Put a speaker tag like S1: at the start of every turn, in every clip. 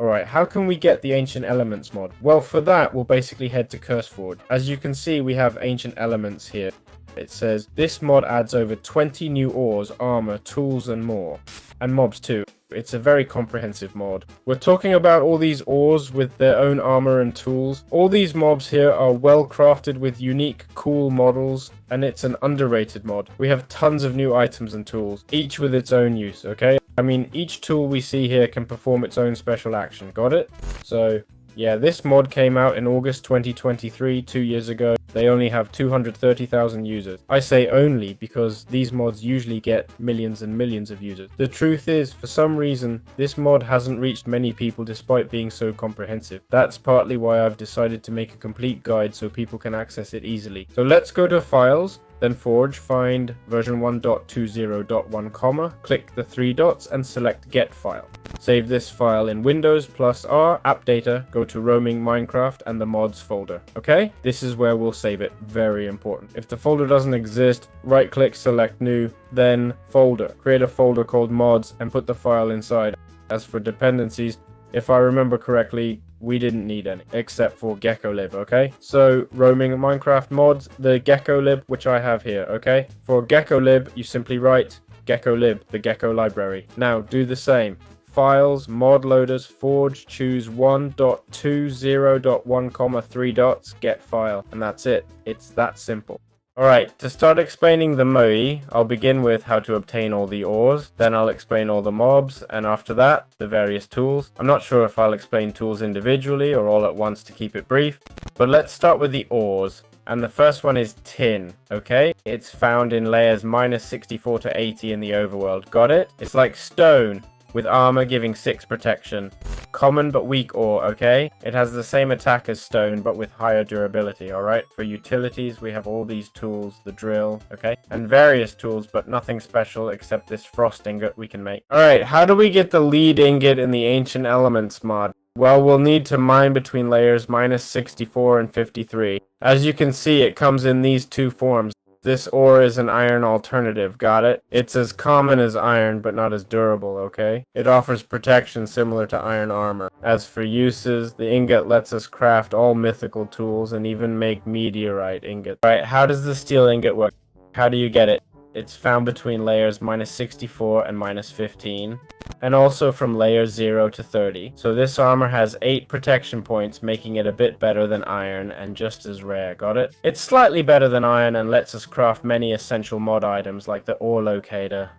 S1: Alright, how can we get the Ancient Elements mod? Well, for that, we'll basically head to CurseForge. As you can see, we have Ancient Elements here. It says, this mod adds over 20 new ores, armor, tools, and more. And mobs too. It's a very comprehensive mod. We're talking about all these ores with their own armor and tools. All these mobs here are well crafted with unique, cool models, and it's an underrated mod. We have tons of new items and tools, each with its own use, okay? I mean, each tool we see here can perform its own special action, got it? So, yeah, this mod came out in August 2023, 2 years ago. They only have 230,000 users. I say only because these mods usually get millions and millions of users. The truth is, for some reason, this mod hasn't reached many people despite being so comprehensive. That's partly why I've decided to make a complete guide so people can access it easily. So let's go to Files, then Forge, find version 1.20.1, click the 3 dots and select Get File. Save this file in Windows +R, App Data, go to Roaming Minecraft and the mods folder. Okay? This is where we'll save it. Very important. If the folder doesn't exist, right click, select New, then Folder. Create a folder called Mods and put the file inside. As for dependencies, if I remember correctly, we didn't need any, except for GeckoLib, okay? So, roaming Minecraft mods, the GeckoLib, which I have here, okay? For GeckoLib, you simply write GeckoLib, the Gecko library. Now, do the same. Files, mod loaders, forge, choose 1.20.1, 3 dots, get file, and that's it. It's that simple. Alright, to start explaining the MOE, I'll begin with how to obtain all the ores, then I'll explain all the mobs, and after that, the various tools. I'm not sure if I'll explain tools individually or all at once to keep it brief, but let's start with the ores. And the first one is tin, okay? It's found in layers -64 to 80 in the overworld. Got it? It's like stone, with armor giving 6 protection. Common but weak ore, okay? It has the same attack as stone, but with higher durability, alright? For utilities, we have all these tools, the drill, okay? And various tools, but nothing special except this frost ingot we can make. Alright, how do we get the lead ingot in the Ancient Elements mod? Well, we'll need to mine between layers -64 and 53. As you can see, it comes in these two forms. This ore is an iron alternative, got it? It's as common as iron, but not as durable, okay? It offers protection similar to iron armor. As for uses, the ingot lets us craft all mythical tools and even make meteorite ingots. Alright, how does the steel ingot work? How do you get it? It's found between layers -64 and -15, and also from layers 0 to 30. So this armor has 8 protection points, making it a bit better than iron and just as rare, got it? It's slightly better than iron and lets us craft many essential mod items like the ore locator,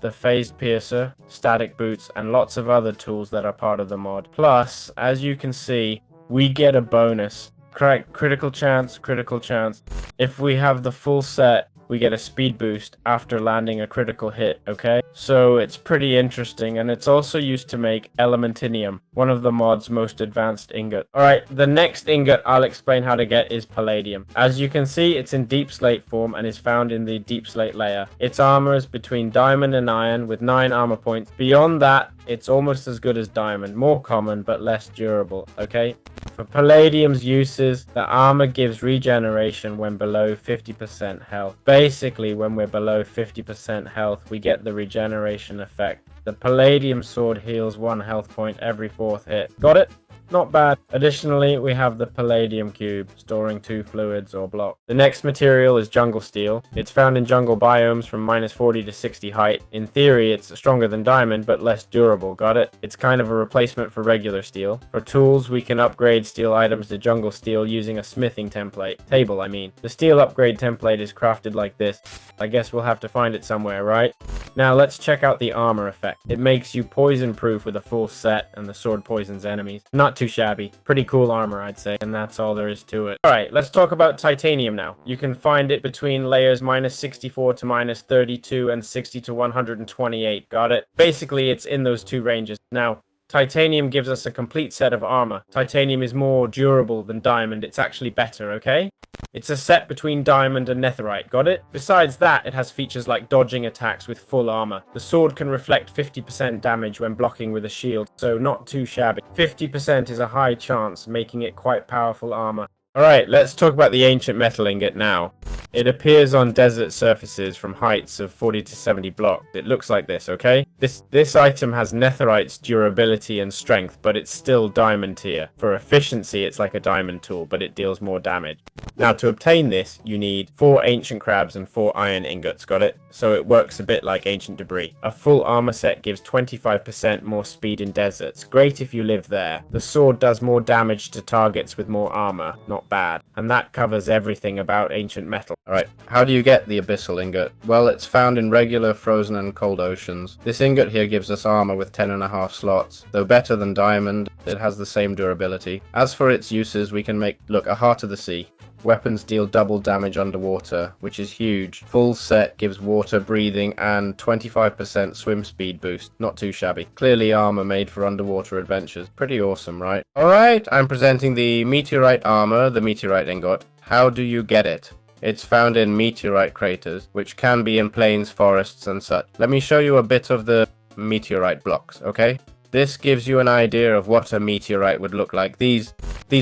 S1: the phased piercer, static boots, and lots of other tools that are part of the mod. Plus, as you can see, we get a bonus. Critical chance, critical chance. If we have the full set, we get a speed boost after landing a critical hit, okay? So it's pretty interesting, and it's also used to make elementinium, one of the mod's most advanced ingots. Alright, the next ingot I'll explain how to get is palladium. As you can see, it's in deep slate form and is found in the deep slate layer. Its armor is between diamond and iron with 9 armor points. Beyond that, it's almost as good as diamond, more common but less durable, okay? For palladium's uses, the armor gives regeneration when below 50% health. Basically, when we're below 50% health, we get the regeneration effect. The palladium sword heals 1 health point every 4th hit. Got it? Not bad. Additionally, we have the palladium cube, storing 2 fluids or blocks. The next material is jungle steel. It's found in jungle biomes from -40 to 60 height. In theory, it's stronger than diamond, but less durable, got it? It's kind of a replacement for regular steel. For tools, we can upgrade steel items to jungle steel using a smithing table, I mean. The steel upgrade template is crafted like this. I guess we'll have to find it somewhere, right? Now let's check out the armor effect. It makes you poison proof with a full set, and the sword poisons enemies. Not too shabby. Pretty cool armor, I'd say, and that's all there is to it. Alright, let's talk about titanium now. You can find it between layers -64 to -32 and 60 to 128, got it? Basically, it's in those two ranges. Now, titanium gives us a complete set of armor. Titanium is more durable than diamond. It's actually better, okay? It's a set between diamond and netherite, got it? Besides that, it has features like dodging attacks with full armor. The sword can reflect 50% damage when blocking with a shield, so not too shabby. 50% is a high chance, making it quite powerful armor. Alright, let's talk about the ancient metal ingot now. It appears on desert surfaces from heights of 40 to 70 blocks. It looks like this, okay? This item has netherite's durability and strength, but it's still diamond tier. For efficiency, it's like a diamond tool, but it deals more damage. Now, to obtain this, you need 4 ancient crabs and 4 iron ingots, got it? So it works a bit like ancient debris. A full armor set gives 25% more speed in deserts. Great if you live there. The sword does more damage to targets with more armor. Not bad. And that covers everything about ancient metal. Alright, how do you get the abyssal ingot? Well, it's found in regular frozen and cold oceans. This ingot here gives us armor with 10.5 slots. Though better than diamond, it has the same durability. As for its uses, we can make, look, a heart of the sea. Weapons deal double damage underwater, which is huge. Full set gives water breathing and 25% swim speed boost. Not too shabby. Clearly armor made for underwater adventures. Pretty awesome, right? Alright, I'm presenting the meteorite armor, the meteorite ingot. How do you get it? It's found in meteorite craters, which can be in plains, forests, and such. Let me show you a bit of the meteorite blocks, okay? This gives you an idea of what a meteorite would look like. These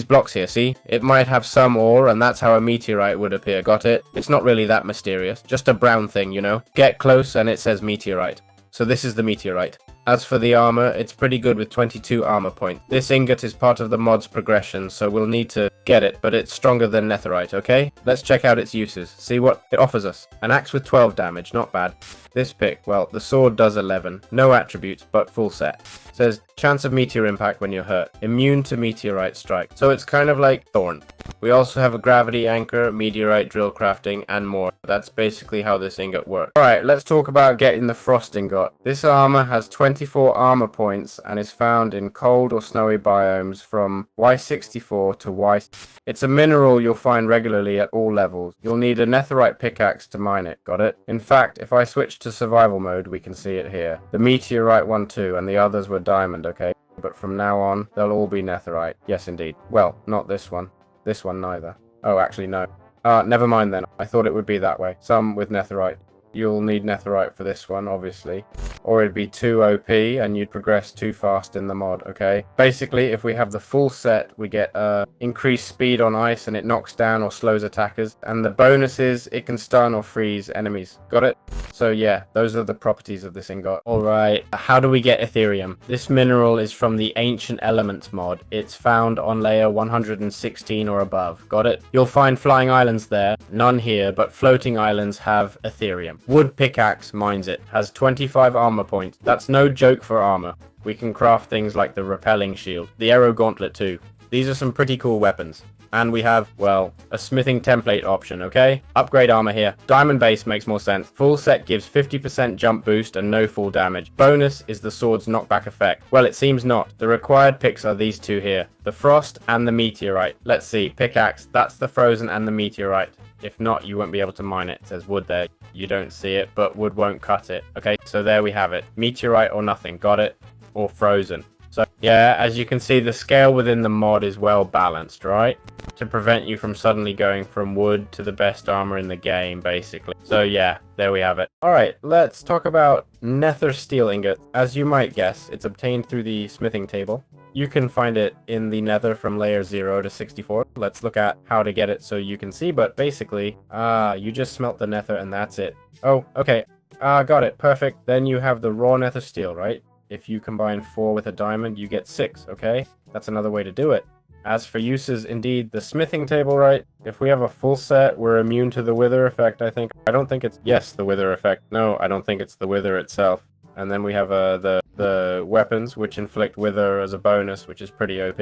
S1: blocks here, see? It might have some ore, and that's how a meteorite would appear. Got it? It's not really that mysterious. Just a brown thing, you know? Get close, and it says meteorite. So this is the meteorite. As for the armor, it's pretty good with 22 armor points. This ingot is part of the mod's progression, so we'll need to get it, but it's stronger than netherite, okay? Let's check out its uses. See what it offers us. An axe with 12 damage, not bad. This pick, well, the sword does 11. No attributes, but full set. Says, chance of meteor impact when you're hurt. Immune to meteorite strike. So it's kind of like Thorn. We also have a gravity anchor, meteorite drill crafting, and more. That's basically how this ingot works. Alright, let's talk about getting the frost ingot. This armor has 24 armor points and is found in cold or snowy biomes from Y64 to Y. It's a mineral you'll find regularly at all levels. You'll need a netherite pickaxe to mine it, got it? In fact, if I switch to survival mode, we can see it here. The meteorite one too, and the others were diamond, okay? But from now on, they'll all be netherite. Yes, indeed. Well, not this one. This one neither. Oh, actually, no. Never mind then. I thought it would be that way. Some with netherite. You'll need netherite for this one, obviously. Or it'd be too OP and you'd progress too fast in the mod, okay? Basically, if we have the full set, we get increased speed on ice and it knocks down or slows attackers. And the bonus is it can stun or freeze enemies. Got it? So yeah, those are the properties of this ingot. Alright, how do we get Ethereal? This mineral is from the Ancient Elements mod. It's found on layer 116 or above. Got it? You'll find flying islands there. None here, but floating islands have Ethereal. Wood pickaxe mines it. Has 25 armor points. That's no joke for armor. We can craft things like the repelling shield. The arrow gauntlet too. These are some pretty cool weapons. And we have, well, a smithing template option, okay? Upgrade armor here. Diamond base makes more sense. Full set gives 50% jump boost and no fall damage. Bonus is the sword's knockback effect. Well, it seems not. The required picks are these two here. The frost and the meteorite. Let's see. Pickaxe. That's the frozen and the meteorite. If not, you won't be able to mine it. It says wood there. You don't see it, but wood won't cut it. Okay, so there we have it. Meteorite or nothing. Got it? Or frozen. So yeah, as you can see, the scale within the mod is well balanced, right? To prevent you from suddenly going from wood to the best armor in the game, basically. So yeah, there we have it. Alright, let's talk about nether steel ingot. As you might guess, it's obtained through the smithing table. You can find it in the nether from layer 0 to 64. Let's look at how to get it so you can see, but basically, you just smelt the nether and that's it. Oh, okay. Got it. Perfect. Then you have the raw nether steel, right? If you combine 4 with a diamond, you get 6, okay? That's another way to do it. As for uses, indeed, the smithing table, right? If we have a full set, we're immune to the wither effect, I think. I don't think it's... Yes, the wither effect. No, I don't think it's the wither itself. And then we have the weapons, which inflict wither as a bonus, which is pretty OP.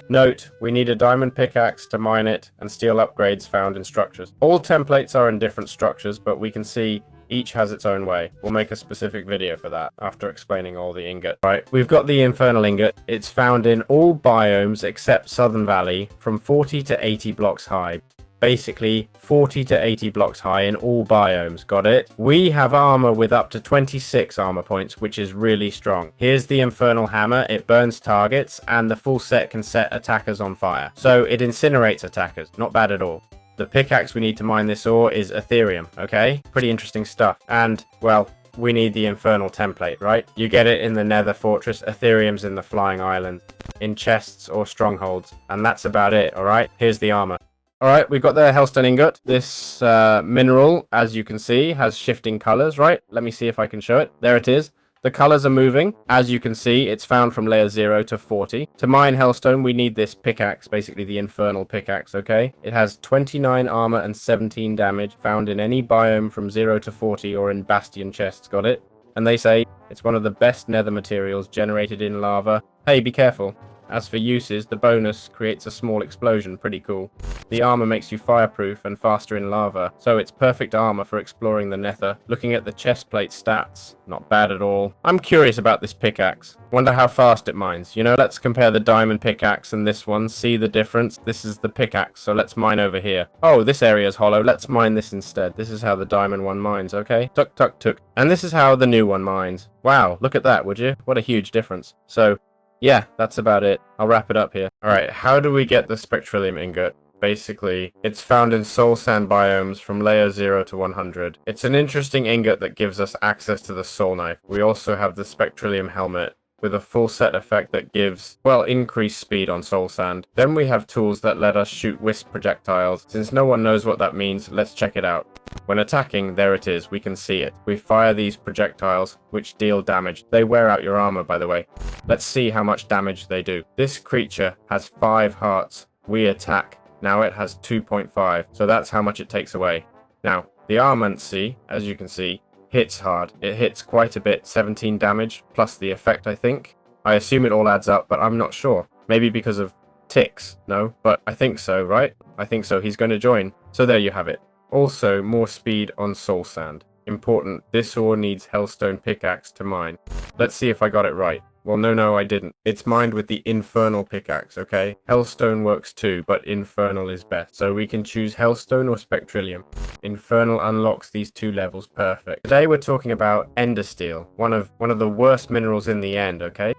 S1: Note, we need a diamond pickaxe to mine it, and steel upgrades found in structures. All templates are in different structures, but we can see each has its own way. We'll make a specific video for that after explaining all the ingot. Right, we've got the Infernal ingot. It's found in all biomes except Southern Valley from 40 to 80 blocks high. Basically 40 to 80 blocks high in all biomes. Got it? We have armor with up to 26 armor points, which is really strong. Here's the Infernal hammer. It burns targets and the full set can set attackers on fire. So it incinerates attackers. Not bad at all. The pickaxe we need to mine this ore is Ethereal, okay? Pretty interesting stuff. And, well, we need the Infernal template, right? You get it in the Nether Fortress, Ethereum's in the Flying Islands, in chests or strongholds, and that's about it, alright? Here's the armor. Alright, we've got the Hellstone ingot. This mineral, as you can see, has shifting colors, right? Let me see if I can show it. There it is. The colors are moving. As you can see, it's found from layer 0 to 40. To mine Hellstone, we need this pickaxe, basically the Infernal pickaxe, okay? It has 29 armor and 17 damage, found in any biome from 0 to 40 or in bastion chests, got it? And they say it's one of the best nether materials generated in lava. Hey, be careful. As for uses, the bonus creates a small explosion, pretty cool. The armor makes you fireproof and faster in lava, so it's perfect armor for exploring the nether. Looking at the chestplate stats, not bad at all. I'm curious about this pickaxe. Wonder how fast it mines. You know, let's compare the diamond pickaxe and this one, see the difference. This is the pickaxe, so let's mine over here. Oh, this area is hollow, let's mine this instead. This is how the diamond one mines, okay? Tuk tuk tuk. And this is how the new one mines. Wow, look at that, would you? What a huge difference. So, yeah, that's about it. I'll wrap it up here. Alright, how do we get the spectralium ingot? Basically, it's found in soul sand biomes from layer 0 to 100. It's an interesting ingot that gives us access to the soul knife. We also have the spectralium helmet with a full set effect that gives, well, increased speed on soul sand. Then we have tools that let us shoot wisp projectiles. Since no one knows what that means, let's check it out. When attacking, there it is, we can see it. We fire these projectiles, which deal damage. They wear out your armor, by the way. Let's see how much damage they do. This creature has 5 hearts. We attack. Now it has 2.5, so that's how much it takes away. Now, the Armancy, as you can see, hits hard. It hits quite a bit, 17 damage, plus the effect, I think. I assume it all adds up, but I'm not sure. Maybe because of ticks, no? But I think so, right? I think so, he's going to join. So there you have it. Also, more speed on soul sand. Important, this ore needs Hellstone pickaxe to mine. Let's see if I got it right. Well, no, I didn't. It's mined with the Infernal pickaxe, okay? Hellstone works too, but Infernal is best. So we can choose Hellstone or Spectralium. Infernal unlocks these 2 levels perfect. Today we're talking about Ender Steel, one of the worst minerals in the end, okay?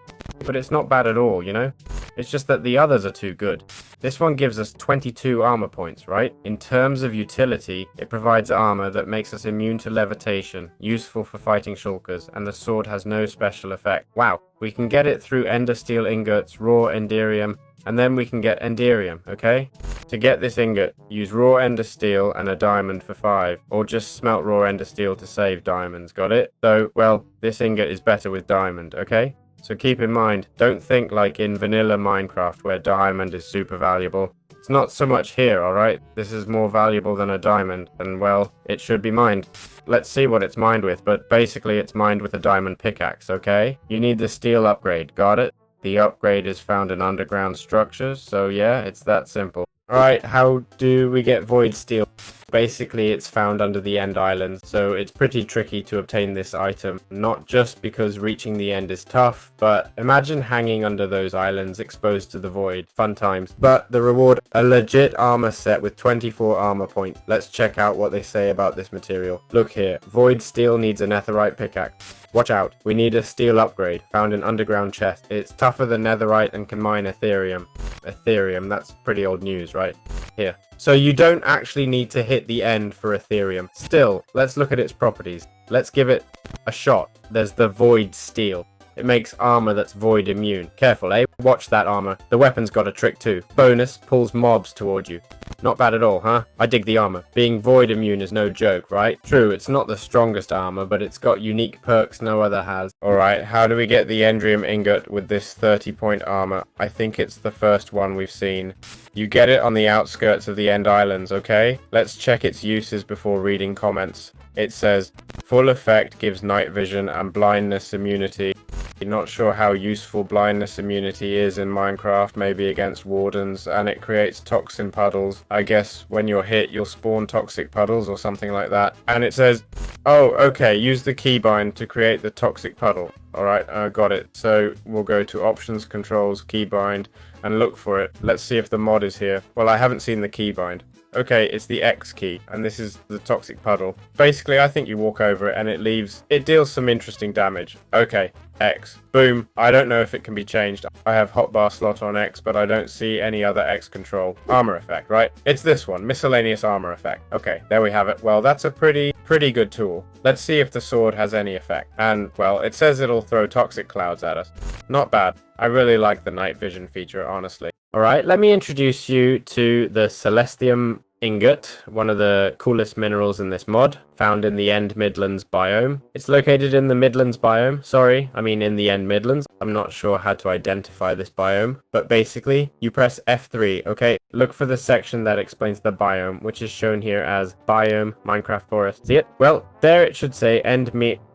S1: But it's not bad at all, you know? It's just that the others are too good. This one gives us 22 armor points, right? In terms of utility, it provides armor that makes us immune to levitation, useful for fighting shulkers, and the sword has no special effect. Wow, we can get it through ender steel ingots, raw enderium, and then we can get enderium, okay? To get this ingot, use raw ender steel and a diamond for 5, or just smelt raw ender steel to save diamonds, got it? So, well, this ingot is better with diamond, okay? So keep in mind, don't think like in vanilla Minecraft where diamond is super valuable. It's not so much here, alright? This is more valuable than a diamond, and well, it should be mined. Let's see what it's mined with, but basically it's mined with a diamond pickaxe, okay? You need the steel upgrade, got it? The upgrade is found in underground structures, so yeah, it's that simple. Alright, how do we get void steel? Basically, it's found under the end islands, so it's pretty tricky to obtain this item. Not just because reaching the end is tough, but imagine hanging under those islands exposed to the void. Fun times. But the reward, a legit armor set with 24 armor points. Let's check out what they say about this material. Look here, void steel needs a netherite pickaxe. Watch out, we need a steel upgrade, found in underground chest. It's tougher than netherite and can mine Ethereum. Ethereum, that's pretty old news, right? Here. So you don't actually need to hit the end for Ethereum. Still, let's look at its properties. Let's give it a shot. There's the void steel. It makes armor that's void immune. Careful, eh? Watch that armor. The weapon's got a trick too. Bonus, pulls mobs toward you. Not bad at all, huh? I dig the armor. Being void immune is no joke, right? True, it's not the strongest armor, but it's got unique perks no other has. Alright, how do we get the Endrium ingot with this 30-point armor? I think it's the first one we've seen. You get it on the outskirts of the End Islands, okay? Let's check its uses before reading comments. It says, full effect gives night vision and blindness immunity. Not sure how useful blindness immunity is in Minecraft, maybe against wardens, and it creates toxin puddles. I guess when you're hit, you'll spawn toxic puddles or something like that. And it says, oh, okay, use the keybind to create the toxic puddle. Alright, got it. So we'll go to options, controls, keybind, and look for it. Let's see if the mod is here. Well, I haven't seen the keybind. Okay, it's the X key, and this is the toxic puddle. Basically, I think you walk over it and it deals some interesting damage. Okay, X. Boom. I don't know if it can be changed. I have hotbar slot on X, but I don't see any other X control. Armor effect, right? It's this one, miscellaneous armor effect. Okay, there we have it. Well, that's a pretty good tool. Let's see if the sword has any effect. And, well, it says it'll throw toxic clouds at us. Not bad. I really like the night vision feature, honestly. Alright, let me introduce you to the Celestium ingot, one of the coolest minerals in this mod, found in the End Midlands biome. It's located in the Midlands biome. Sorry, I mean in the End Midlands. I'm not sure how to identify this biome, but basically, you press F3, okay? Look for the section that explains the biome, which is shown here as Biome Minecraft Forest. See it? Well, there it should say End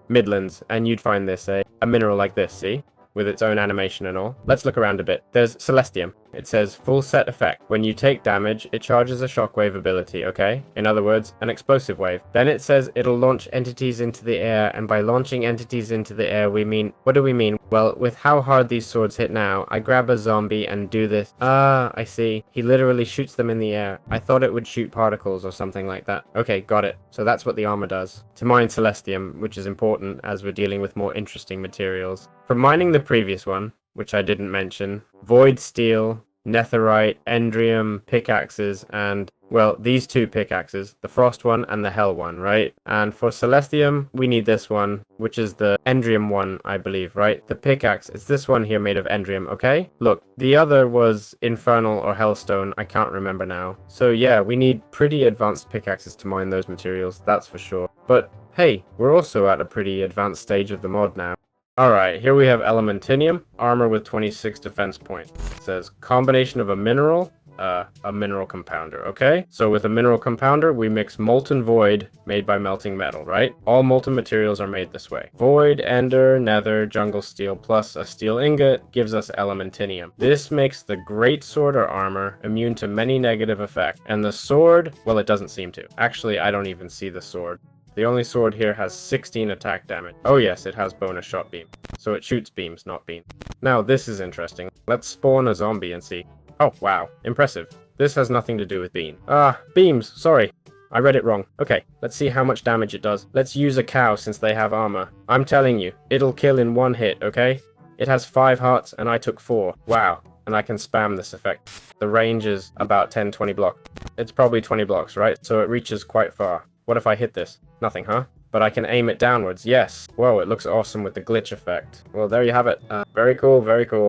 S1: Midlands, and you'd find this, a mineral like this, see? With its own animation and all. Let's look around a bit. There's Celestium. It says full set effect. When you take damage, it charges a shockwave ability, okay? In other words, an explosive wave. Then it says it'll launch entities into the air, and by launching entities into the air, we mean... What do we mean? Well, with how hard these swords hit now, I grab a zombie and do this. Ah, I see. He literally shoots them in the air. I thought it would shoot particles or something like that. Okay, got it. So that's what the armor does. To mine Celestium, which is important as we're dealing with more interesting materials. From mining the previous one, which I didn't mention, void steel, netherite, endrium, pickaxes, and, well, these two pickaxes, the frost one and the hell one, right? And for Celestium, we need this one, which is the endrium one, I believe, right? The pickaxe, it's this one here made of endrium, okay? Look, the other was Infernal or Hellstone, I can't remember now. So yeah, we need pretty advanced pickaxes to mine those materials, that's for sure. But hey, we're also at a pretty advanced stage of the mod now. Alright, here we have Elementinium, armor with 26 defense points. It says, combination of a mineral compounder, okay? So with a mineral compounder, we mix molten void made by melting metal, right? All molten materials are made this way. Void, ender, nether, jungle steel, plus a steel ingot gives us Elementinium. This makes the great sword or armor immune to many negative effects. And the sword, well, it doesn't seem to. Actually, I don't even see the sword. The only sword here has 16 attack damage. Oh yes, it has bonus shot beam. So it shoots beams, not beams. Now this is interesting. Let's spawn a zombie and see. Oh wow, impressive. This has nothing to do with beam. Beams, sorry. I read it wrong. Okay, let's see how much damage it does. Let's use a cow since they have armor. I'm telling you, it'll kill in one hit, okay? It has 5 hearts and I took 4. Wow. And I can spam this effect. The range is about 10-20 blocks. It's probably 20 blocks, right? So it reaches quite far. What if I hit this? Nothing, huh? But I can aim it downwards, yes. Whoa, it looks awesome with the glitch effect. Well, there you have it. Very cool, very cool.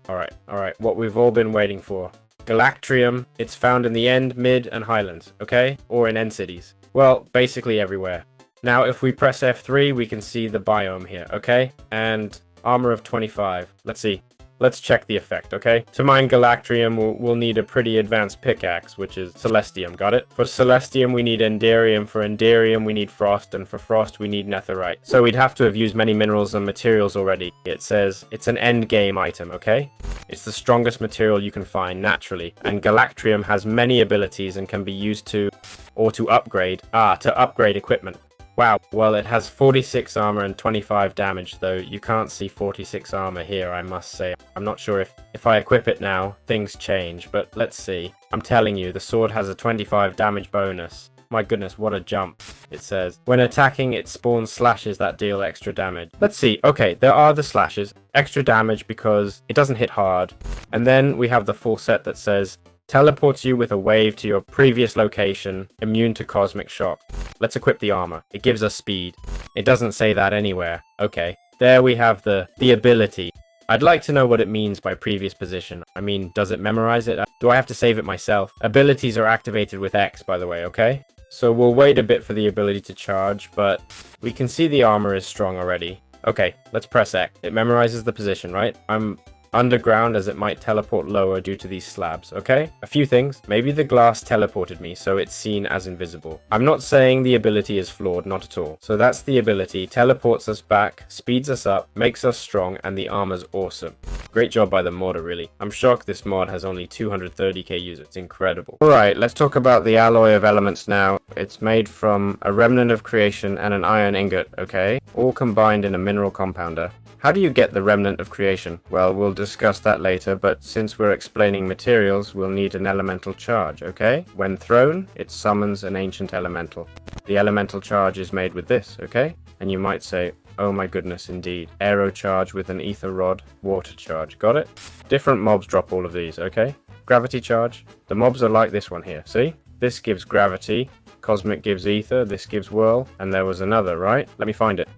S1: Alright, what we've all been waiting for. Galactrium, it's found in the End, Mid, and Highlands, okay? Or in End cities. Well, basically everywhere. Now, if we press F3, we can see the biome here, okay? And armor of 25. Let's see. Let's check the effect, okay? To mine Galactrium, we'll need a pretty advanced pickaxe, which is Celestium, got it? For Celestium, we need Enderium. For Enderium, we need Frost. And for Frost, we need Netherite. So we'd have to have used many minerals and materials already. It says it's an end game item, okay? It's the strongest material you can find naturally. And Galactrium has many abilities and can be used to, or to upgrade. To upgrade equipment. Wow, well it has 46 armor and 25 damage, though you can't see 46 armor here, I must say. I'm not sure if I equip it now, things change, but let's see. I'm telling you, the sword has a 25 damage bonus. My goodness, what a jump. It says, when attacking, it spawns slashes that deal extra damage. Let's see, okay, there are the slashes. Extra damage because it doesn't hit hard. And then we have the full set that says, teleports you with a wave to your previous location, immune to cosmic shock. Let's equip the armor. It gives us speed. It doesn't say that anywhere. Okay, there we have the ability. I'd like to know what it means by previous position. I mean, does it memorize it? Do I have to save it myself? Abilities are activated with X, by the way, okay? So we'll wait a bit for the ability to charge, but we can see the armor is strong already. Okay, let's press X. It memorizes the position, right? I'm underground as it might teleport lower due to these slabs, okay? A few things. Maybe the glass teleported me, so it's seen as invisible. I'm not saying the ability is flawed, not at all. So that's the ability, teleports us back, speeds us up, makes us strong, and the armor's awesome. Great job by the modder, really. I'm shocked this mod has only 230k users. It's incredible. Alright, let's talk about the alloy of elements now. It's made from a remnant of creation and an iron ingot, okay? All combined in a mineral compounder. How do you get the remnant of creation? Well, we'll discuss that later, but since we're explaining materials, we'll need an elemental charge, okay? When thrown, it summons an ancient elemental. The elemental charge is made with this, okay? And you might say, oh my goodness, indeed. Aero charge with an ether rod, water charge, got it? Different mobs drop all of these, okay? Gravity charge. The mobs are like this one here, see? This gives gravity, cosmic gives ether, this gives whirl, and there was another, right? Let me find it.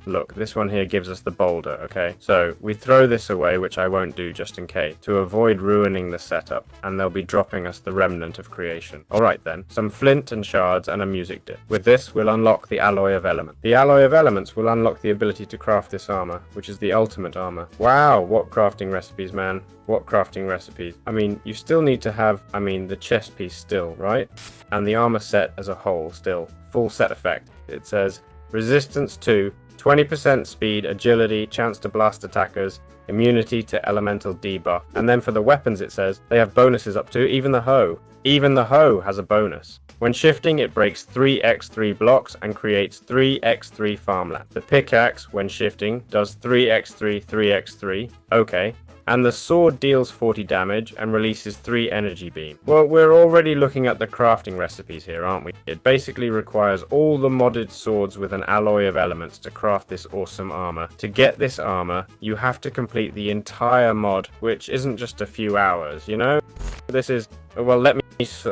S1: Look, this one here gives us the boulder, okay? So we throw this away, which I won't do just in case, to avoid ruining the setup, and they'll be dropping us the remnant of creation. Alright then, some flint and shards and a music disc. With this, we'll unlock the alloy of elements. The alloy of elements will unlock the ability to craft this armor, which is the ultimate armor. Wow, what crafting recipes, man. What crafting recipes? I mean, you still need to have, the chest piece still, right? And the armor set as a whole still. Full set effect. It says, resistance to 20% speed, agility, chance to blast attackers, immunity to elemental debuff. And then for the weapons it says, they have bonuses up to even the hoe. Even the hoe has a bonus. When shifting, it breaks 3x3 blocks and creates 3x3 farmland. The pickaxe, when shifting, does 3x3, 3x3. Okay. And the sword deals 40 damage and releases 3 energy beam. Well, we're already looking at the crafting recipes here, aren't we? It basically requires all the modded swords with an alloy of elements to craft this awesome armor. To get this armor, you have to complete the entire mod, which isn't just a few hours, you know? This is, well,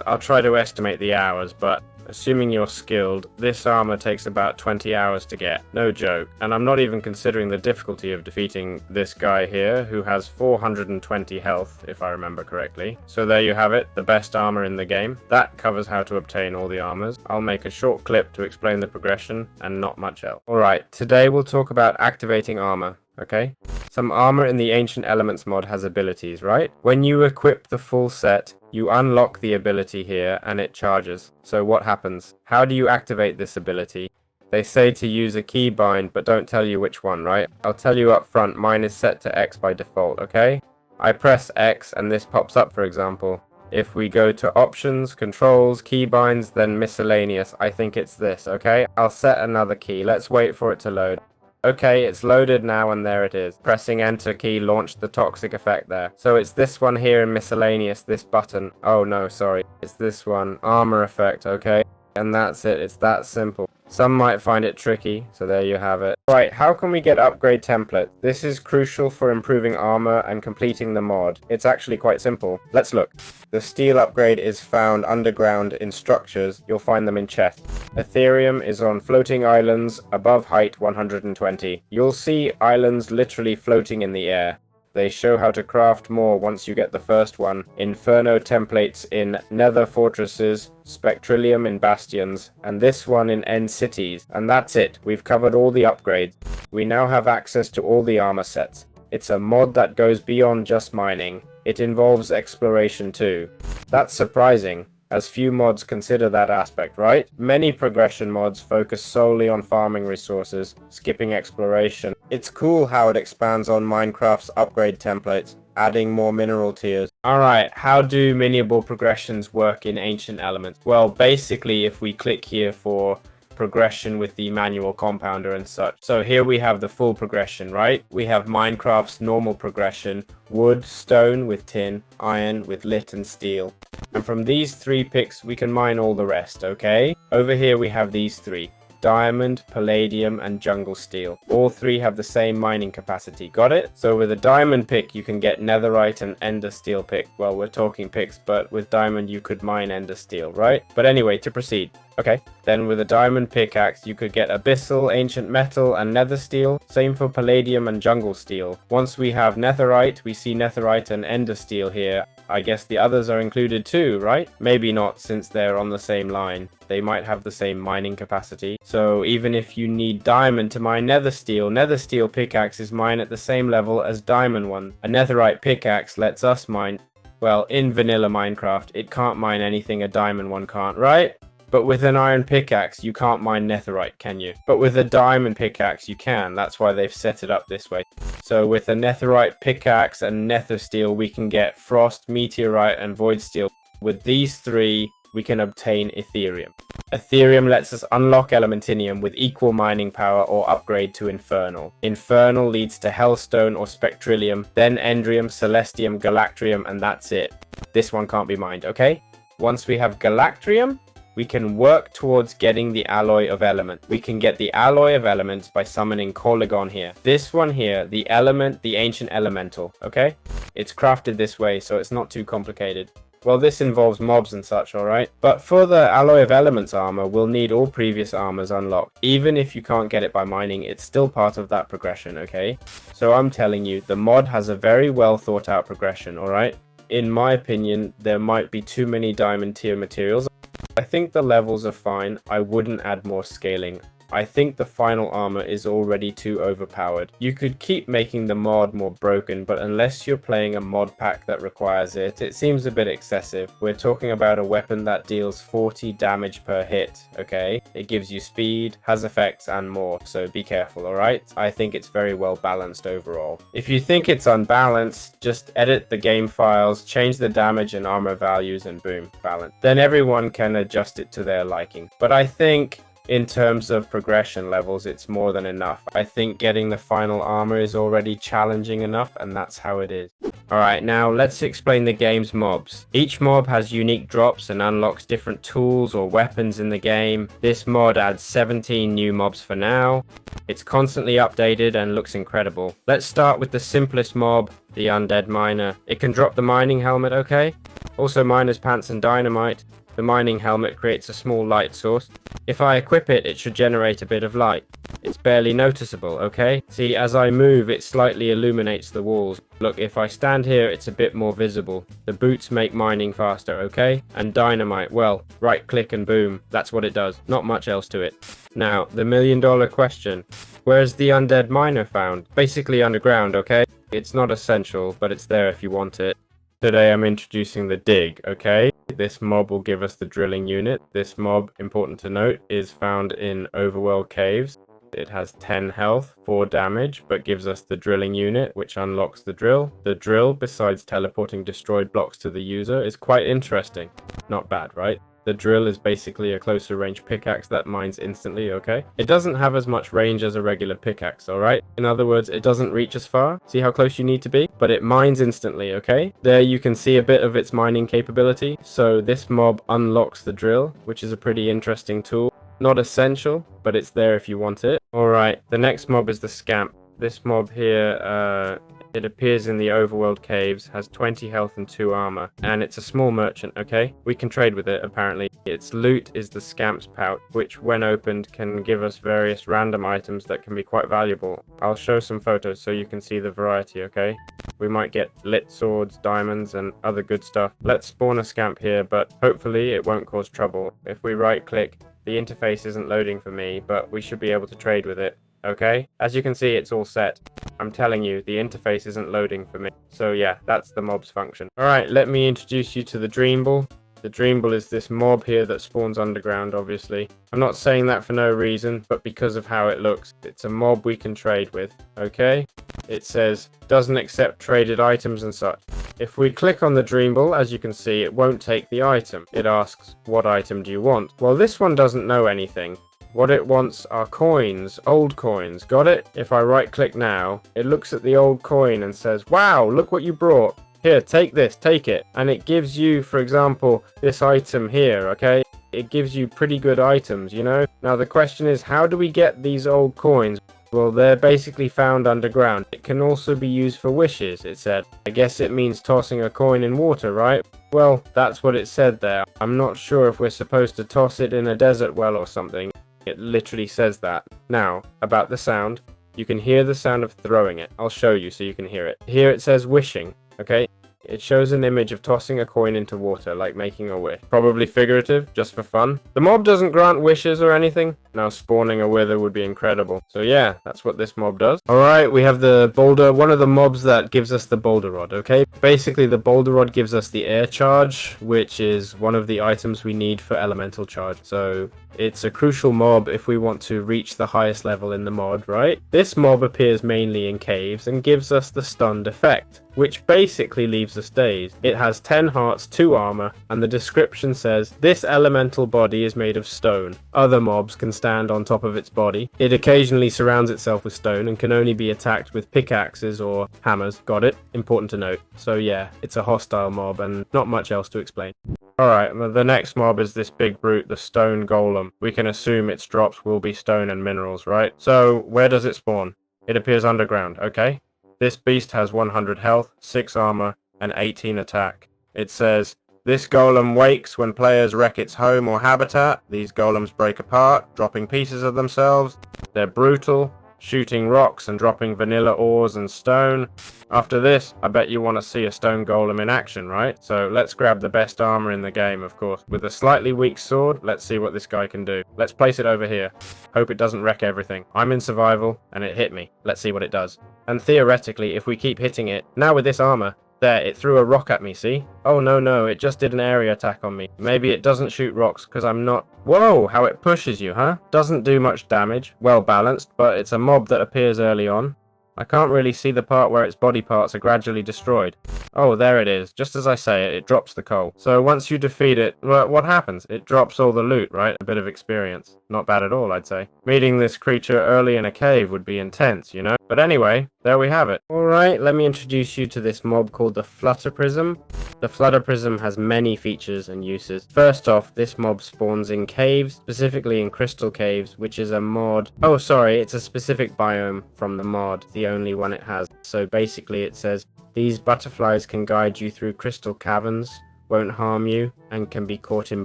S1: I'll try to estimate the hours, but assuming you're skilled, this armor takes about 20 hours to get. No joke. And I'm not even considering the difficulty of defeating this guy here, who has 420 health, if I remember correctly. So there you have it, the best armor in the game. That covers how to obtain all the armors. I'll make a short clip to explain the progression, and not much else. Alright, today we'll talk about activating armor. Okay? Some armor in the Ancient Elements mod has abilities, right? When you equip the full set, you unlock the ability here and it charges. So what happens? How do you activate this ability? They say to use a keybind, but don't tell you which one, right? I'll tell you up front, mine is set to X by default, okay? I press X and this pops up, for example. If we go to options, controls, keybinds, then miscellaneous, I think it's this, okay? I'll set another key. Let's wait for it to load. Okay, it's loaded now and there it is. Pressing enter key launched the toxic effect there. So it's this one here in miscellaneous, this button. Oh no, sorry. It's this one, armor effect, okay? And that's it, it's that simple. Some might find it tricky, so there you have it. Right, how can we get upgrade templates? This is crucial for improving armor and completing the mod. It's actually quite simple. Let's look. The steel upgrade is found underground in structures. You'll find them in chests. Ethereal is on floating islands above height 120. You'll see islands literally floating in the air. They show how to craft more once you get the first one. Inferno templates in Nether fortresses, Spectralium in bastions, and this one in end cities. And that's it. We've covered all the upgrades. We now have access to all the armor sets. It's a mod that goes beyond just mining. It involves exploration too. That's surprising, as few mods consider that aspect, right? Many progression mods focus solely on farming resources, skipping exploration. It's cool how it expands on Minecraft's upgrade templates, adding more mineral tiers. Alright, how do miniable progressions work in Ancient Elements? Well, basically, if we click here for progression with the manual compounder and such. So here we have the full progression, right? We have Minecraft's normal progression, wood, stone with tin, iron with lit and steel. And from these 3 picks, we can mine all the rest, okay? Over here we have these 3. Diamond, palladium, and jungle steel. All 3 have the same mining capacity. Got it? So with a diamond pick, you can get netherite and ender steel pick. Well, we're talking picks, but with diamond, you could mine ender steel, right? But anyway, to proceed. Okay, then with a diamond pickaxe, you could get abyssal, ancient metal, and nether steel. Same for palladium and jungle steel. Once we have netherite, we see netherite and ender steel here. I guess the others are included too, right? Maybe not, since they're on the same line. They might have the same mining capacity. So even if you need diamond to mine nether steel pickaxes mine at the same level as diamond one. A netherite pickaxe lets us mine, well, in vanilla Minecraft, it can't mine anything a diamond one can't, right? But with an iron pickaxe, you can't mine netherite, can you? But with a diamond pickaxe, you can. That's why they've set it up this way. So with a netherite pickaxe and nether steel, we can get frost, meteorite, and void steel. With these 3, we can obtain Ethereal. Ethereal lets us unlock Elementinium with equal mining power or upgrade to Infernal. Infernal leads to Hellstone or Spectralium, then Endrium, Celestium, Galactrium, and that's it. This one can't be mined, okay? Once we have Galactrium, we can work towards getting the alloy of element. We can get the alloy of elements by summoning Corligon here. This one here, the element, the ancient elemental, okay? It's crafted this way, so it's not too complicated. Well, this involves mobs and such, alright? But for the Alloy of Elements armor, we'll need all previous armors unlocked. Even if you can't get it by mining, it's still part of that progression, okay? So I'm telling you, the mod has a very well thought out progression, alright? In my opinion, there might be too many diamond tier materials. I think the levels are fine. I wouldn't add more scaling. I think the final armor is already too overpowered. You could keep making the mod more broken, but unless you're playing a mod pack that requires it, it seems a bit excessive. We're talking about a weapon that deals 40 damage per hit, okay? It gives you speed, has effects, and more, so be careful, alright? I think it's very well balanced overall. If you think it's unbalanced, just edit the game files, change the damage and armor values, and boom, balance. Then everyone can adjust it to their liking. But I think in terms of progression levels, it's more than enough. I think getting the final armor is already challenging enough, and that's how it is. Alright, now let's explain the game's mobs. Each mob has unique drops and unlocks different tools or weapons in the game. This mod adds 17 new mobs for now. It's constantly updated and looks incredible. Let's start with the simplest mob, the Undead Miner. It can drop the mining helmet, okay? Also miner's pants and dynamite. The mining helmet creates a small light source. If I equip it, it should generate a bit of light. It's barely noticeable, okay? See, as I move, it slightly illuminates the walls. Look, if I stand here, it's a bit more visible. The boots make mining faster, okay? And dynamite, well, right click and boom. That's what it does. Not much else to it. Now, the million-dollar question. Where's the undead miner found? Basically underground, okay? It's not essential, but it's there if you want it. Today I'm introducing the dig, okay? This mob will give us the drilling unit. This mob, important to note, is found in Overworld Caves. It has 10 health, 4 damage, but gives us the drilling unit, which unlocks the drill. The drill, besides teleporting destroyed blocks to the user, is quite interesting. Not bad, right? The drill is basically a closer range pickaxe that mines instantly, okay? It doesn't have as much range as a regular pickaxe, alright? In other words, it doesn't reach as far. See how close you need to be? But it mines instantly, okay? There you can see a bit of its mining capability. So this mob unlocks the drill, which is a pretty interesting tool. Not essential, but it's there if you want it. Alright, the next mob is the Scamp. This mob here, it appears in the Overworld Caves, has 20 health and 2 armor, and it's a small merchant, okay? We can trade with it, apparently. Its loot is the Scamp's pouch, which when opened can give us various random items that can be quite valuable. I'll show some photos so you can see the variety, okay? We might get lit swords, diamonds, and other good stuff. Let's spawn a Scamp here, but hopefully it won't cause trouble. If we right click, the interface isn't loading for me, but we should be able to trade with it. Okay, as you can see, it's all set. I'm telling you, the interface isn't loading for me. So yeah, that's the mob's function. Alright, let me introduce you to the Dream Ball. The Dream Ball is this mob here that spawns underground, obviously. I'm not saying that for no reason, but because of how it looks. It's a mob we can trade with, okay? It says, doesn't accept traded items and such. If we click on the Dream Ball, as you can see, it won't take the item. It asks, what item do you want? Well, this one doesn't know anything. What it wants are coins, old coins. Got it? If I right click now, it looks at the old coin and says, wow, look what you brought. Here, take this, take it. And it gives you, for example, this item here, okay? It gives you pretty good items, you know? Now the question is, how do we get these old coins? Well, they're basically found underground. It can also be used for wishes, it said. I guess it means tossing a coin in water, right? Well, that's what it said there. I'm not sure if we're supposed to toss it in a desert well or something. It literally says that. Now, about the sound, you can hear the sound of throwing it. I'll show you so you can hear it. Here it says wishing, okay? It shows an image of tossing a coin into water, like making a wish. Probably figurative, just for fun. The mob doesn't grant wishes or anything. Now spawning a wither would be incredible. So yeah, that's what this mob does. Alright, we have the Boulder, one of the mobs that gives us the Boulder Rod, okay? Basically, the Boulder Rod gives us the air charge, which is one of the items we need for elemental charge. So it's a crucial mob if we want to reach the highest level in the mod, right? This mob appears mainly in caves and gives us the stunned effect, which basically leaves us dazed. It has 10 hearts, 2 armor, and the description says, this elemental body is made of stone. Other mobs can stand on top of its body. It occasionally surrounds itself with stone and can only be attacked with pickaxes or hammers. Got it? Important to note. So yeah, it's a hostile mob and not much else to explain. Alright, the next mob is this big brute, the stone golem. We can assume its drops will be stone and minerals, right? So, where does it spawn? It appears underground, okay? This beast has 100 health, 6 armor, and 18 attack. It says, This golem wakes when players wreck its home or habitat. These golems break apart, dropping pieces of themselves. They're brutal, shooting rocks and dropping vanilla ores and stone. After this, I bet you want to see a stone golem in action, right? So let's grab the best armor in the game, of course. With a slightly weak sword, let's see what this guy can do. Let's place it over here. Hope it doesn't wreck everything. I'm in survival, and it hit me. Let's see what it does. And theoretically, if we keep hitting it, now with this armor, there, it threw a rock at me, see? Oh no, it just did an area attack on me. Maybe it doesn't shoot rocks because I'm not... Whoa, how it pushes you, huh? Doesn't do much damage. Well balanced, but it's a mob that appears early on. I can't really see the part where its body parts are gradually destroyed. Oh, there it is. Just as I say it, it drops the coal. So once you defeat it, well, what happens? It drops all the loot, right? A bit of experience. Not bad at all, I'd say. Meeting this creature early in a cave would be intense, you know? But anyway, there we have it. Alright, let me introduce you to this mob called the Flutter prism. The Flutter prism has many features and uses. First off, this mob spawns in caves, specifically in crystal caves, which is a mod. Oh, sorry, it's a specific biome from the mod, the only one it has. So basically it says, these butterflies can guide you through crystal caverns, won't harm you, and can be caught in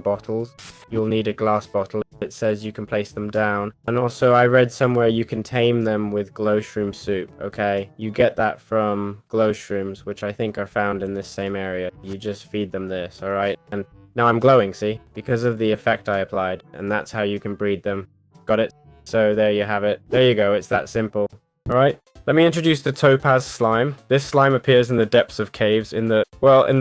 S1: bottles. You'll need a glass bottle. It says you can place them down. And also I read somewhere you can tame them with glowshroom soup, okay? You get that from glowshrooms, which I think are found in this same area. You just feed them this, alright? And now I'm glowing, see? Because of the effect I applied. And that's how you can breed them. Got it? So there you have it. There you go, it's that simple. Alright? Let me introduce the Topaz slime. This slime appears in the depths of caves in the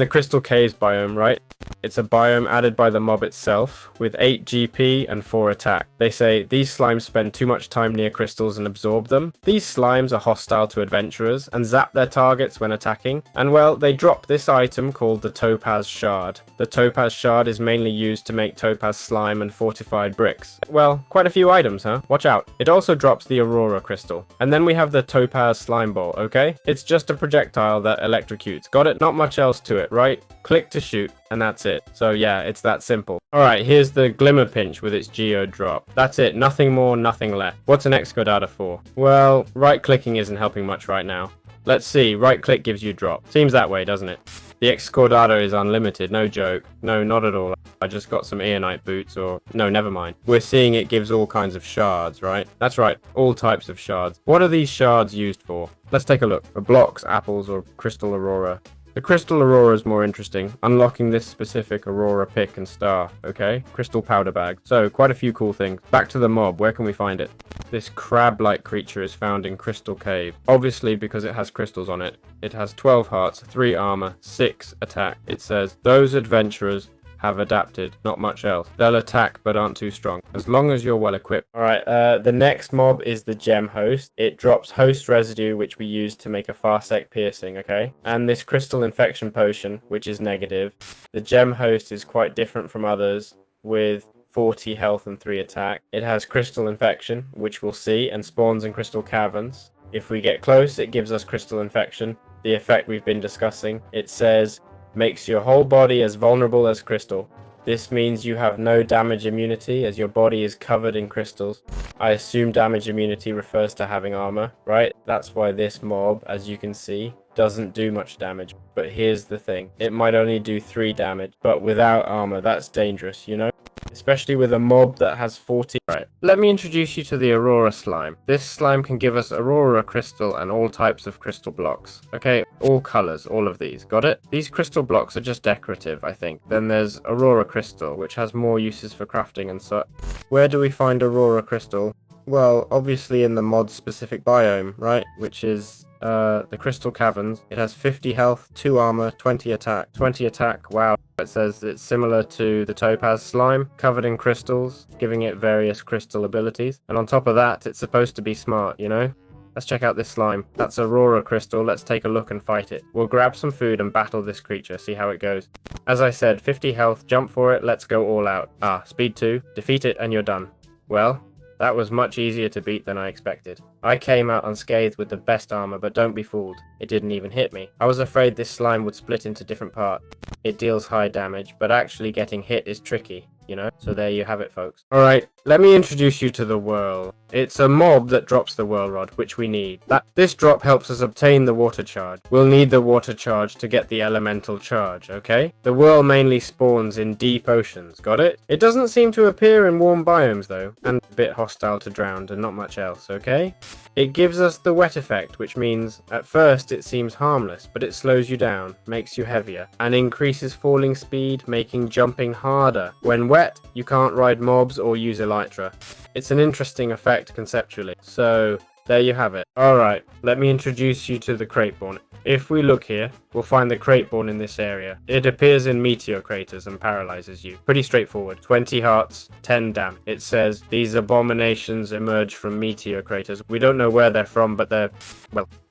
S1: crystal caves biome, right? It's a biome added by the mob itself, with 8 GP and 4 attack. They say, these slimes spend too much time near crystals and absorb them. These slimes are hostile to adventurers, and zap their targets when attacking. And well, they drop this item called the Topaz shard. The Topaz shard is mainly used to make Topaz slime and fortified bricks. Well, quite a few items, huh? Watch out. It also drops the Aurora crystal. And then we have the Topaz slime ball, okay? It's just a projectile that electrocutes. Got it? Not much else to it, right? Click to shoot, and that's it. So yeah, it's that simple. Alright, here's the Glimmer pinch with its geo drop. That's it, nothing more, nothing less. What's an Excordata for? Well, right clicking isn't helping much right now. Let's see, right click gives you drop. Seems that way, doesn't it? The Excordata is unlimited, no joke. No, not at all. I just got some Eonite boots, or... No, never mind. We're seeing it gives all kinds of shards, right? That's right, all types of shards. What are these shards used for? Let's take a look. For blocks, apples, or crystal Aurora. The crystal Aurora is more interesting, unlocking this specific Aurora pick and staff, okay? Crystal powder bag. So, quite a few cool things. Back to the mob, where can we find it? This crab-like creature is found in Crystal Cave. Obviously because it has crystals on it. It has 12 hearts, 3 armor, 6 attack. It says, those adventurers have adapted, not much else. They'll attack but aren't too strong, as long as you're well equipped. Alright, the next mob is the gem host. It drops host residue, which we use to make a Farsec piercing, okay? And this crystal infection potion, which is negative. The gem host is quite different from others, with 40 health and 3 attack. It has crystal infection, which we'll see, and spawns in crystal caverns. If we get close, it gives us crystal infection, the effect we've been discussing. It says, makes your whole body as vulnerable as crystal. This means you have no damage immunity as your body is covered in crystals. I assume damage immunity refers to having armor, right? That's why this mob, as you can see, doesn't do much damage. But here's the thing, it might only do 3 damage, but without armor, that's dangerous, you know? Especially with a mob that has 40. Right, let me introduce you to the Aurora slime. This slime can give us Aurora crystal and all types of crystal blocks. Okay, all colors, all of these. Got it? These crystal blocks are just decorative, I think. Then there's Aurora crystal, which has more uses for crafting and such. Where do we find Aurora crystal? Well, obviously in the mod specific biome, right? Which is the crystal caverns. It has 50 health, 2 armor, 20 attack. 20 attack, wow. It says it's similar to the Topaz slime, covered in crystals, giving it various crystal abilities. And on top of that, it's supposed to be smart, you know? Let's check out this slime. That's Aurora crystal. Let's take a look and fight it. We'll grab some food and battle this creature, see how it goes. As I said, 50 health, jump for it, let's go all out. Ah, speed 2, defeat it and you're done. Well, that was much easier to beat than I expected. I came out unscathed with the best armor, but don't be fooled. It didn't even hit me. I was afraid this slime would split into different parts. It deals high damage, but actually getting hit is tricky. you know? So there you have it, folks. Alright, let me introduce you to the Whirl. It's a mob that drops the Whirl Rod, which we need. This drop helps us obtain the water charge. We'll need the water charge to get the elemental charge, okay? The Whirl mainly spawns in deep oceans, got it? It doesn't seem to appear in warm biomes though, and a bit hostile to drowned and not much else, okay? It gives us the wet effect, which means at first it seems harmless, but it slows you down, makes you heavier, and increases falling speed, making jumping harder. When wet, you can't ride mobs or use elytra. It's an interesting effect conceptually. So there you have it. Alright, let me introduce you to the Crateborn. If we look here, we'll find the Crateborn in this area. It appears in meteor craters and paralyzes you. Pretty straightforward. 20 hearts, 10 damage. It says, these abominations emerge from meteor craters. We don't know where they're from, but they're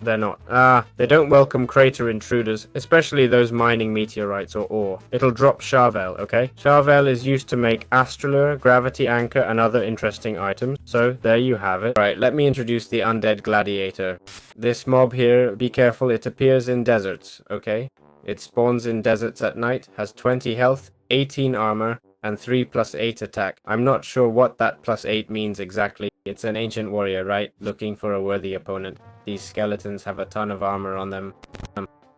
S1: not. They don't welcome crater intruders, especially those mining meteorites or ore. It'll drop Charvel, okay? Charvel is used to make Astralure, Gravity Anchor, and other interesting items. So there you have it. Right, let me introduce the Undead Gladiator. This mob here, be careful, it appears in deserts, okay? It spawns in deserts at night, has 20 health, 18 armor, and 3+8 attack. I'm not sure what that +8 means exactly. It's an ancient warrior, right? Looking for a worthy opponent. These skeletons have a ton of armor on them.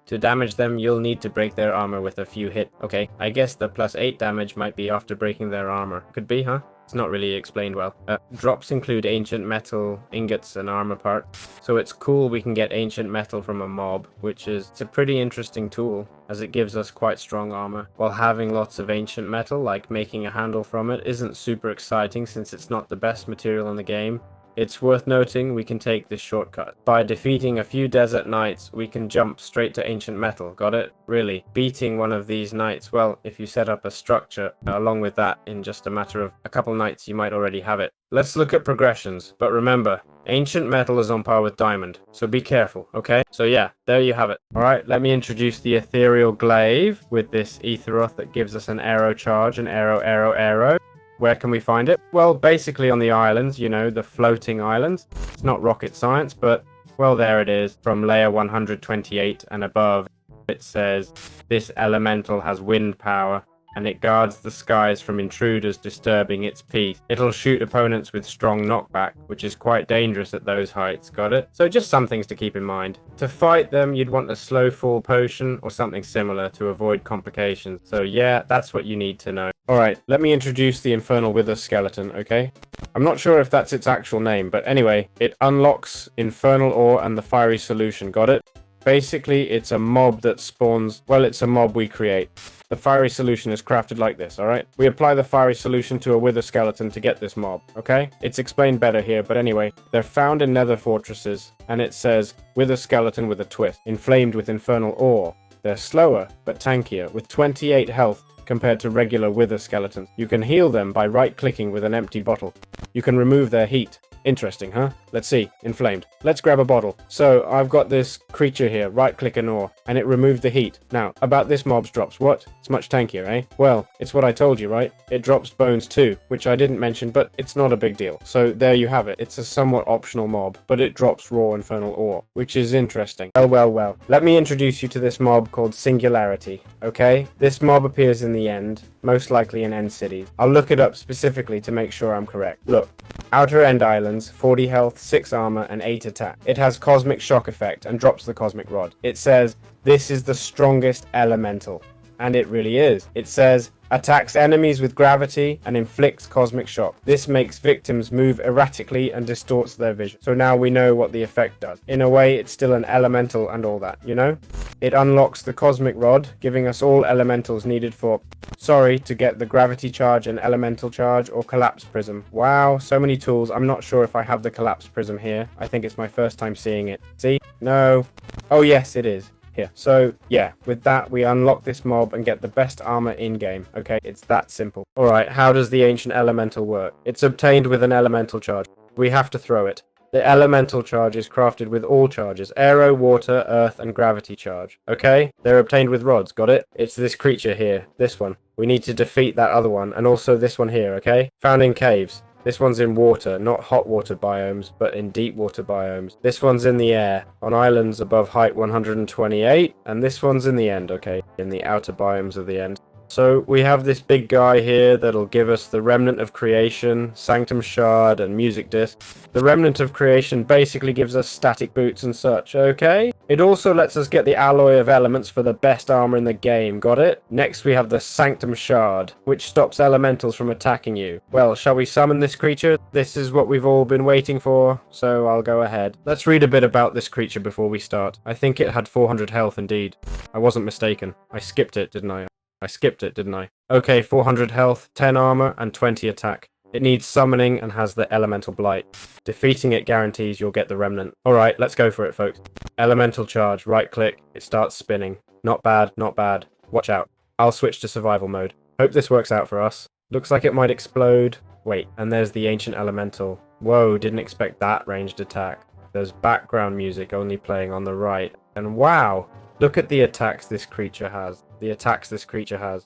S1: To damage them, you'll need to break their armor with a few hits. Okay, I guess the +8 damage might be after breaking their armor. Could be, huh? It's not really explained well. Drops include ancient metal, ingots, and armor parts. So it's cool we can get ancient metal from a mob, which is a pretty interesting tool, as it gives us quite strong armor. While having lots of ancient metal, like making a handle from it, isn't super exciting since it's not the best material in the game. It's worth noting we can take this shortcut. By defeating a few desert knights, we can jump straight to ancient metal, got it? Really, beating one of these knights, well, if you set up a structure along with that in just a matter of a couple nights, you might already have it. Let's look at progressions, but remember, ancient metal is on par with diamond, so be careful, okay? So yeah, there you have it. Alright, let me introduce the Ethereal glaive with this Aetheroth that gives us an arrow charge, an arrow. Where can we find it? Well, basically on the islands, you know, the floating islands. It's not rocket science, but, well, there it is. From layer 128 and above, it says, this elemental has wind power, and it guards the skies from intruders disturbing its peace. It'll shoot opponents with strong knockback, which is quite dangerous at those heights, got it? So just some things to keep in mind. To fight them, you'd want a slow fall potion or something similar to avoid complications. So yeah, that's what you need to know. Alright, let me introduce the Infernal Wither skeleton, okay? I'm not sure if that's its actual name, but anyway, it unlocks Infernal Ore and the Fiery Solution, got it? Basically, it's a mob that spawns, well, it's a mob we create. The Fiery Solution is crafted like this, alright? We apply the Fiery Solution to a Wither skeleton to get this mob, okay? It's explained better here, but anyway, they're found in Nether fortresses, and it says, Wither skeleton with a twist, inflamed with Infernal Ore. They're slower, but tankier, with 28 health compared to regular Wither skeletons. You can heal them by right-clicking with an empty bottle. You can remove their heat. Interesting, huh? Let's see. Inflamed. Let's grab a bottle. So, I've got this creature here, right-click an ore, and it removed the heat. Now, about this mob's drops, what? It's much tankier, eh? Well, it's what I told you, right? It drops bones too, which I didn't mention, but it's not a big deal. So, there you have it. It's a somewhat optional mob, but it drops raw infernal ore, which is interesting. Well. Let me introduce you to this mob called Singularity, okay? This mob appears in the end, most likely in End Cities. I'll look it up specifically to make sure I'm correct. Look. Outer End Islands, 40 health, 6 armor, and 8 attack. It has Cosmic Shock effect and drops the Cosmic Rod. It says, this is the strongest elemental. And it really is. It says, attacks enemies with gravity and inflicts cosmic shock. This makes victims move erratically and distorts their vision. So now we know what the effect does. In a way, it's still an elemental and all that, you know? It unlocks the cosmic rod, giving us all elementals needed to get the gravity charge and elemental charge or collapse prism. Wow, so many tools. I'm not sure if I have the collapse prism here. I think it's my first time seeing it. See? No. Oh yes, it is. Here. So, yeah, with that, we unlock this mob and get the best armor in-game, okay? It's that simple. Alright, how does the ancient elemental work? It's obtained with an elemental charge. We have to throw it. The elemental charge is crafted with all charges. Aero, water, earth, and gravity charge, okay? They're obtained with rods, got it? It's this creature here, this one. We need to defeat that other one, and also this one here, okay? Found in caves. This one's in water, not hot water biomes, but in deep water biomes. This one's in the air, on islands above height 128, and this one's in the end, okay, in the outer biomes of the end. So we have this big guy here that'll give us the Remnant of Creation, Sanctum Shard, and Music Disc. The Remnant of Creation basically gives us static boots and such, okay? It also lets us get the Alloy of Elements for the best armor in the game, got it? Next we have the Sanctum Shard, which stops elementals from attacking you. Well, shall we summon this creature? This is what we've all been waiting for, so I'll go ahead. Let's read a bit about this creature before we start. I think it had 400 health indeed. I wasn't mistaken. I skipped it, didn't I? I skipped it, didn't I? Okay, 400 health, 10 armor, and 20 attack. It needs summoning and has the Elemental Blight. Defeating it guarantees you'll get the Remnant. Alright, let's go for it, folks. Elemental Charge, right click, it starts spinning. Not bad, not bad. Watch out. I'll switch to survival mode. Hope this works out for us. Looks like it might explode. Wait, and there's the Ancient Elemental. Whoa, didn't expect that ranged attack. There's background music only playing on the right. And wow! Look at the attacks this creature has.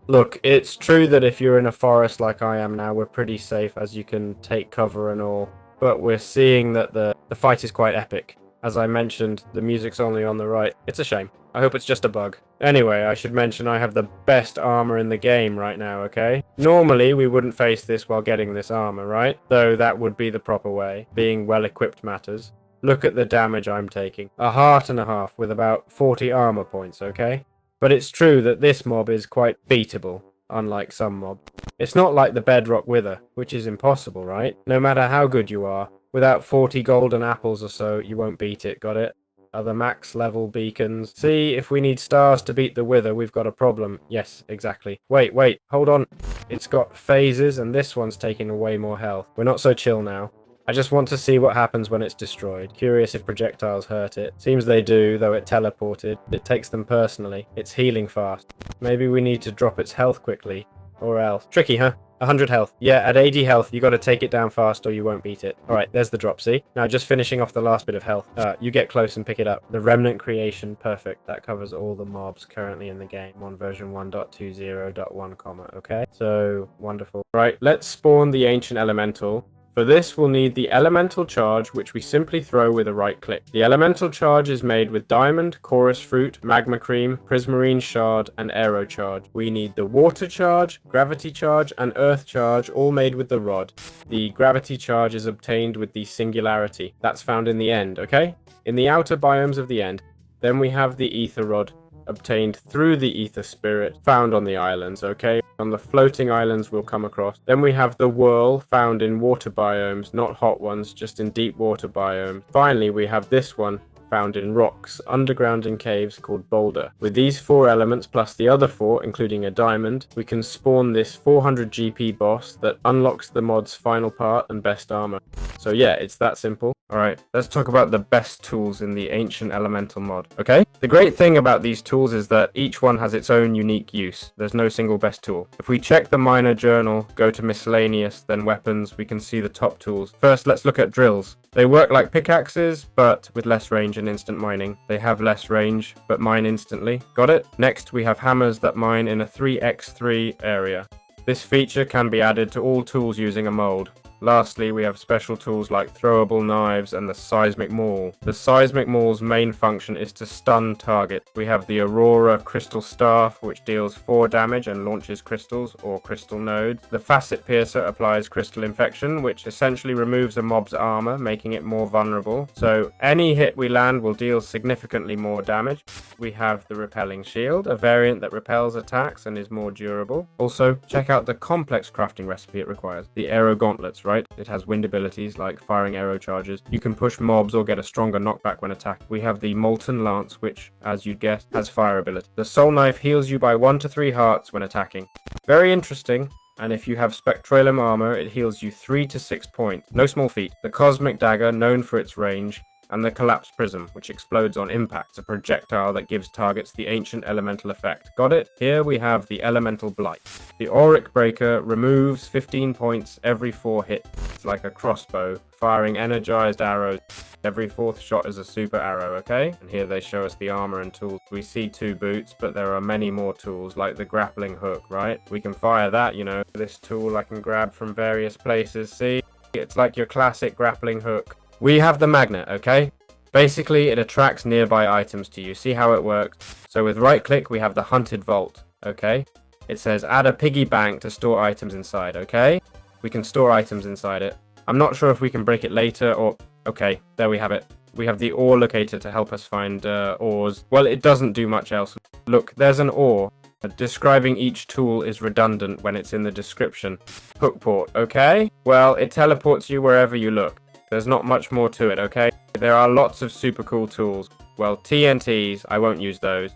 S1: Look, it's true that if you're in a forest like I am now, we're pretty safe as you can take cover and all. But we're seeing that the fight is quite epic. As I mentioned, the music's only on the right. It's a shame. I hope it's just a bug. Anyway, I should mention I have the best armor in the game right now, okay? Normally, we wouldn't face this while getting this armor, right? Though that would be the proper way. Being well equipped matters. Look at the damage I'm taking. A heart and a half with about 40 armor points, okay? But it's true that this mob is quite beatable, unlike some mob. It's not like the Bedrock Wither, which is impossible, right? No matter how good you are, without 40 golden apples or so, you won't beat it, got it? Other max level beacons. See, if we need stars to beat the Wither, we've got a problem. Yes, exactly. Wait, hold on. It's got phases, and this one's taking away more health. We're not so chill now. I just want to see what happens when it's destroyed. Curious if projectiles hurt it. Seems they do, though it teleported. It takes them personally. It's healing fast. Maybe we need to drop its health quickly. Or else. Tricky, huh? 100 health. Yeah, at 80 health, you gotta take it down fast or you won't beat it. Alright, there's the drop, see? Now just finishing off the last bit of health. You get close and pick it up. The Remnant Creation, perfect. That covers all the mobs currently in the game on version 1.20.1, okay? So, wonderful. Right, let's spawn the Ancient Elemental. For this, we'll need the Elemental Charge, which we simply throw with a right click. The Elemental Charge is made with Diamond, Chorus Fruit, Magma Cream, Prismarine Shard, and Aero Charge. We need the Water Charge, Gravity Charge, and Earth Charge, all made with the Rod. The Gravity Charge is obtained with the Singularity. That's found in the end, okay? In the outer biomes of the end. Then we have the Ether Rod, obtained through the Ether Spirit, found on the islands, okay? On the floating islands we'll come across. Then we have the Whirl, found in water biomes, not hot ones, just in deep water biomes. Finally, we have this one, found in rocks, underground in caves, called Boulder. With these 4 elements plus the other 4, including a diamond, we can spawn this 400 GP boss that unlocks the mod's final part and best armor. So yeah, it's that simple. Alright, let's talk about the best tools in the Ancient Elemental mod, okay? The great thing about these tools is that each one has its own unique use. There's no single best tool. If we check the minor journal, go to miscellaneous, then weapons, we can see the top tools. First, let's look at drills. They work like pickaxes, but with less range and instant mining. They have less range, but mine instantly. Got it? Next, we have hammers that mine in a 3x3 area. This feature can be added to all tools using a mold. Lastly, we have special tools like throwable knives and the seismic maul. The seismic maul's main function is to stun targets. We have the Aurora crystal staff, which deals 4 damage and launches crystals or crystal nodes. The facet piercer applies crystal infection, which essentially removes a mob's armor, making it more vulnerable. So any hit we land will deal significantly more damage. We have the repelling shield, a variant that repels attacks and is more durable. Also, check out the complex crafting recipe it requires. The aero gauntlets, right? It has wind abilities like firing arrow charges. You can push mobs or get a stronger knockback when attacked. We have the Molten Lance, which, as you'd guess, has fire ability. The Soul Knife heals you by 1 to 3 hearts when attacking. Very interesting. And if you have Spectralum armor, it heals you 3 to 6 points. No small feat. The Cosmic Dagger, known for its range, and the Collapse Prism, which explodes on impact, a projectile that gives targets the Ancient Elemental effect. Got it? Here we have the Elemental Blight. The Auric Breaker removes 15 points every 4 hits. It's like a crossbow, firing energized arrows. Every 4th shot is a super arrow, okay? And here they show us the armor and tools. We see 2 boots, but there are many more tools, like the grappling hook, right? We can fire that, you know. This tool I can grab from various places, see? It's like your classic grappling hook. We have the magnet, okay? Basically, it attracts nearby items to you. See how it works? So with right click, we have the hunted vault, okay? It says add a piggy bank to store items inside, okay? We can store items inside it. I'm not sure if we can break it later or... Okay, there we have it. We have the ore locator to help us find ores. Well, it doesn't do much else. Look, there's an ore. Describing each tool is redundant when it's in the description. Hookport, okay? Well, it teleports you wherever you look. There's not much more to it, okay? There are lots of super cool tools. Well, TNTs, I won't use those.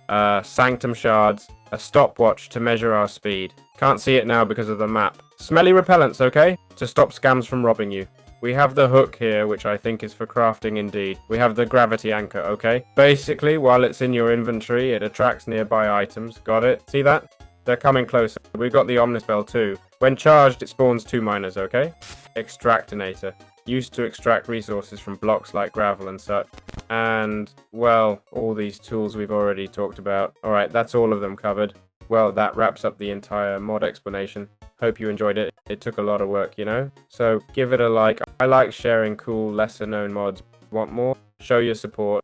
S1: Sanctum shards, a stopwatch to measure our speed. Can't see it now because of the map. Smelly repellents, okay? To stop scams from robbing you. We have the hook here, which I think is for crafting indeed. We have the gravity anchor, okay? Basically, while it's in your inventory, it attracts nearby items. Got it? See that? They're coming closer. We've got the Omnispell too. When charged, it spawns 2 miners, okay? Extractinator. Used to extract resources from blocks like gravel and such. And, well, all these tools we've already talked about. Alright, that's all of them covered. Well, that wraps up the entire mod explanation. Hope you enjoyed it. It took a lot of work, you know? So give it a like. I like sharing cool, lesser known mods. Want more? Show your support.